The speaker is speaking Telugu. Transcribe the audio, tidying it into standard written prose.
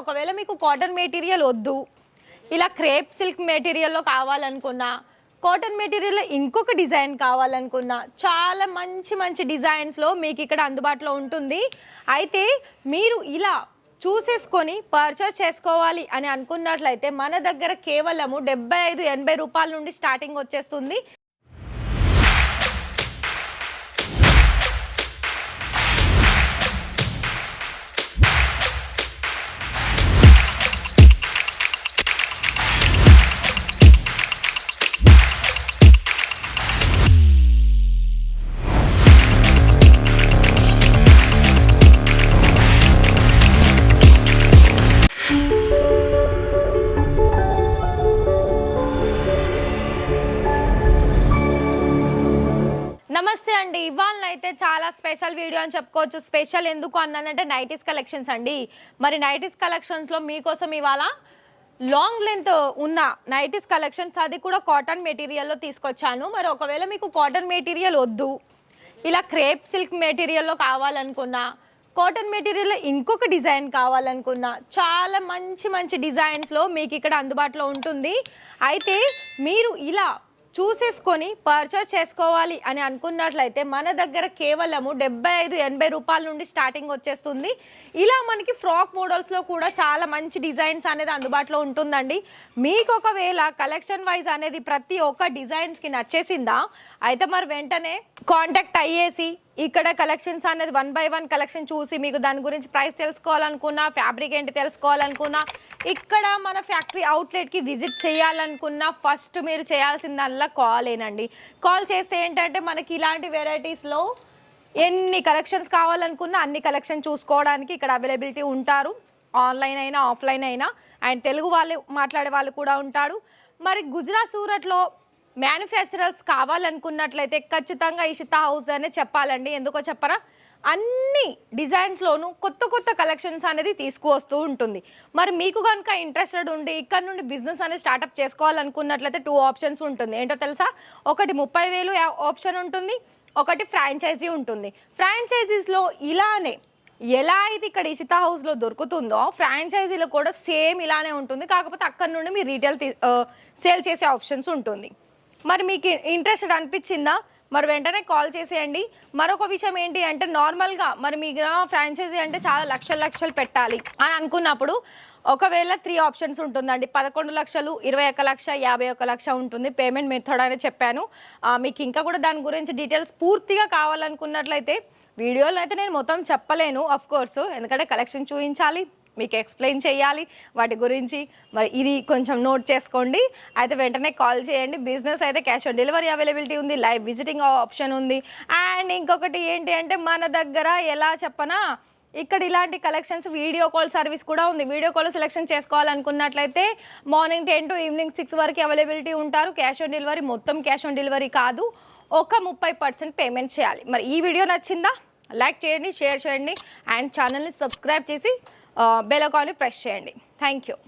ఒకవేళ మీకు కాటన్ మెటీరియల్ వద్దు, ఇలా క్రేప్ సిల్క్ మెటీరియల్లో కావాలనుకున్నా, కాటన్ మెటీరియల్లో ఇంకొక డిజైన్ కావాలనుకున్నా, చాలా మంచి మంచి డిజైన్స్లో మీకు ఇక్కడ అందుబాటులో ఉంటుంది. అయితే మీరు ఇలా చూసేసుకొని పర్చేస్ చేసుకోవాలి అని అనుకున్నట్లయితే మన దగ్గర కేవలము 75-80 రూపాయల నుండి స్టార్టింగ్ వచ్చేస్తుంది. నమస్తే అండి, ఇవాళ అయితే చాలా స్పెషల్ వీడియో అని చెప్పుకోవచ్చు. స్పెషల్ ఎందుకు అన్నానంటే నైటీస్ కలెక్షన్స్ అండి. మరి నైటీస్ కలెక్షన్స్లో మీకోసం ఇవాళ లాంగ్ లెంత్ ఉన్న నైటీస్ కలెక్షన్స్, అది కూడా కాటన్ మెటీరియల్లో తీసుకొచ్చాను. మరి ఒకవేళ మీకు కాటన్ మెటీరియల్ వద్దు, ఇలా క్రేప్ సిల్క్ మెటీరియల్లో కావాలనుకున్నా, కాటన్ మెటీరియల్లో ఇంకొక డిజైన్ కావాలనుకున్నా, చాలా మంచి మంచి డిజైన్స్లో మీకు ఇక్కడ అందుబాటులో ఉంటుంది. అయితే మీరు ఇలా చూసేసుకొని పర్చేస్ చేసుకోవాలి అని అనుకున్నట్లయితే మన దగ్గర కేవలము 75-80 రూపాయల నుండి స్టార్టింగ్ వచ్చేస్తుంది. ఇలా మనకి ఫ్రాక్ మోడల్స్లో కూడా చాలా మంచి డిజైన్స్ అనేది అందుబాటులో ఉంటుందండి. మీకు ఒకవేళ కలెక్షన్ వైజ్ అనేది ప్రతి ఒక్క డిజైన్స్కి నచ్చేసిందా అయితే మరి వెంటనే కాంటాక్ట్ అయ్యేసి ఇక్కడ కలెక్షన్స్ అనేది 1 by 1 కలెక్షన్ చూసి మీకు దాని గురించి ప్రైస్ తెలుసుకోవాలనుకున్నా, ఫ్యాబ్రిక్ ఏంటి తెలుసుకోవాలనుకున్నా, ఇక్కడ మన ఫ్యాక్టరీ అవుట్లెట్కి విజిట్ చేయాలనుకున్నా ఫస్ట్ మీరు చేయాల్సిందల్లా కాలేనండి. కాల్ చేస్తే ఏంటంటే మనకి ఇలాంటి వెరైటీస్లో ఎన్ని కలెక్షన్స్ కావాలనుకున్నా అన్ని కలెక్షన్ చూసుకోవడానికి ఇక్కడ అవైలబిలిటీ ఉంటారు. ఆన్లైన్ అయినా ఆఫ్లైన్ అయినా, అండ్ తెలుగు వాళ్ళు మాట్లాడే వాళ్ళు కూడా ఉంటాడు. మరి గుజరాత్ సూరత్లో మ్యానుఫ్యాక్చరర్స్ కావాలనుకున్నట్లయితే ఖచ్చితంగా ఇషితా హౌస్ అనే చెప్పాలండి. ఎందుకో చెప్పరా, అన్ని డిజైన్స్లోనూ కొత్త కొత్త కలెక్షన్స్ అనేది తీసుకువస్తూ ఉంటుంది. మరి మీకు కనుక ఇంట్రెస్టెడ్ ఉండి ఇక్కడ నుండి బిజినెస్ అనేది స్టార్ట్అప్ చేసుకోవాలనుకున్నట్లయితే 2 ఆప్షన్స్ ఉంటుంది. ఏంటో తెలుసా, ఒకటి 30,000 ఆప్షన్ ఉంటుంది, ఒకటి ఫ్రాంచైజీ ఉంటుంది. ఫ్రాంచైజీస్లో ఇలానే ఎలా అయితే ఇక్కడ ఇషితా హౌస్లో దొరుకుతుందో ఫ్రాంచైజీలో కూడా సేమ్ ఇలానే ఉంటుంది. కాకపోతే అక్కడ నుండి మీరు రీటైల్ సేల్ చేసే ఆప్షన్స్ ఉంటుంది. మరి మీకు ఇంట్రెస్టెడ్ అనిపించిందా, మరి వెంటనే కాల్ చేసేయండి. మరొక విషయం ఏంటి అంటే, నార్మల్గా మరి మీ ఫ్రాంచైజీ అంటే చాలా లక్షలు పెట్టాలి అని అనుకున్నప్పుడు ఒకవేళ 3 ఆప్షన్స్ ఉంటుందండి. 11 లక్షలు, 21 లక్ష, 51 లక్ష ఉంటుంది. పేమెంట్ మెథడ్ అనేది చెప్పాను. మీకు ఇంకా కూడా దాని గురించి డీటెయిల్స్ పూర్తిగా కావాలనుకున్నట్లయితే వీడియోలో అయితే నేను మొత్తం చెప్పలేను ఆఫ్ కోర్స్, ఎందుకంటే కలెక్షన్ చూపించాలి, మీకు ఎక్స్ప్లెయిన్ చేయాలి వాటి గురించి. మరి ఇది కొంచెం నోట్ చేసుకోండి. అయితే వెంటనే కాల్ చేయండి. బిజినెస్ అయితే క్యాష్ ఆన్ డెలివరీ అవైలబిలిటీ ఉంది, లైవ్ విజిటింగ్ ఆప్షన్ ఉంది. అండ్ ఇంకొకటి ఏంటి అంటే మన దగ్గర ఎలా చెప్పనా, ఇక్కడ ఇలాంటి కలెక్షన్స్ వీడియో కాల్ సర్వీస్ కూడా ఉంది. వీడియో కాల్ సెలెక్షన్ చేసుకోవాలనుకున్నట్లయితే మార్నింగ్ 10 to ఈవినింగ్ 6 వరకు అవైలబిలిటీ ఉంటారు. క్యాష్ ఆన్ డెలివరీ, మొత్తం క్యాష్ ఆన్ డెలివరీ కాదు, ఒక 30% పేమెంట్ చేయాలి. మరి ఈ వీడియో నచ్చిందా, లైక్ చేయండి, షేర్ చేయండి, అండ్ ఛానల్ని సబ్స్క్రైబ్ చేసి బెల్ ఐకాన్ని ప్రెస్ చేయండి. Thank you.